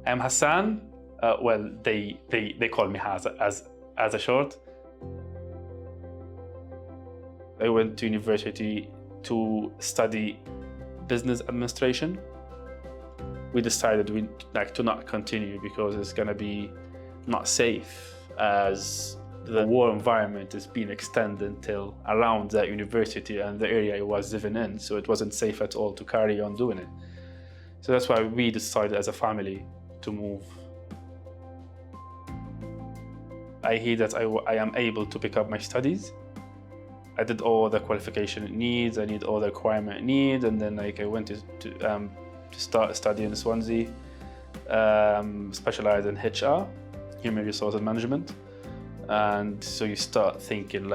I'm Hassan. Well, they call me Has as a short. I went to university to study business administration. We decided to not continue because it's gonna be not safe, as the war environment is being extended until around that university and the area I was living in, so it wasn't safe at all to carry on doing it. So that's why we decided as a family to move. I hear that I am able to pick up my studies. I did all the qualification it needs, I need all the requirement it needs, and then I went to start studying in Swansea, specialized in HR, human resources management. And so you start thinking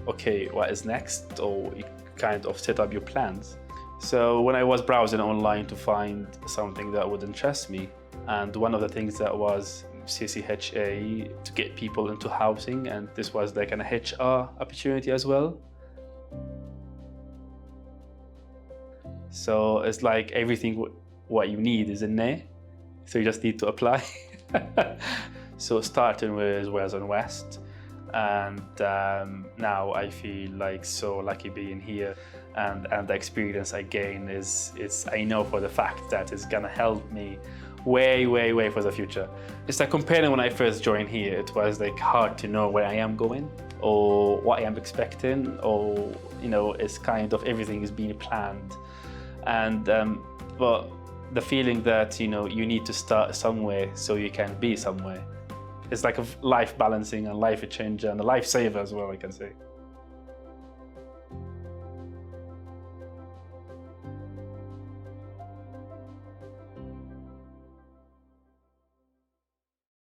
okay, what is next? Or you kind of set up your plans. So when I was browsing online to find something that would interest me, and one of the things that was CCHA to get people into housing, and this was an HR opportunity as well. So it's everything what you need is in there, so you just need to apply. So starting with Wales and West, and now I feel so lucky being here, and the experience I gain is I know for the fact that it's gonna help me way for the future. It's comparing when I first joined here, it was hard to know where I am going or what I am expecting, or it's kind of everything is being planned, and but the feeling that you need to start somewhere so you can be somewhere. It's a life balancing and life changer and a lifesaver as well, I can say.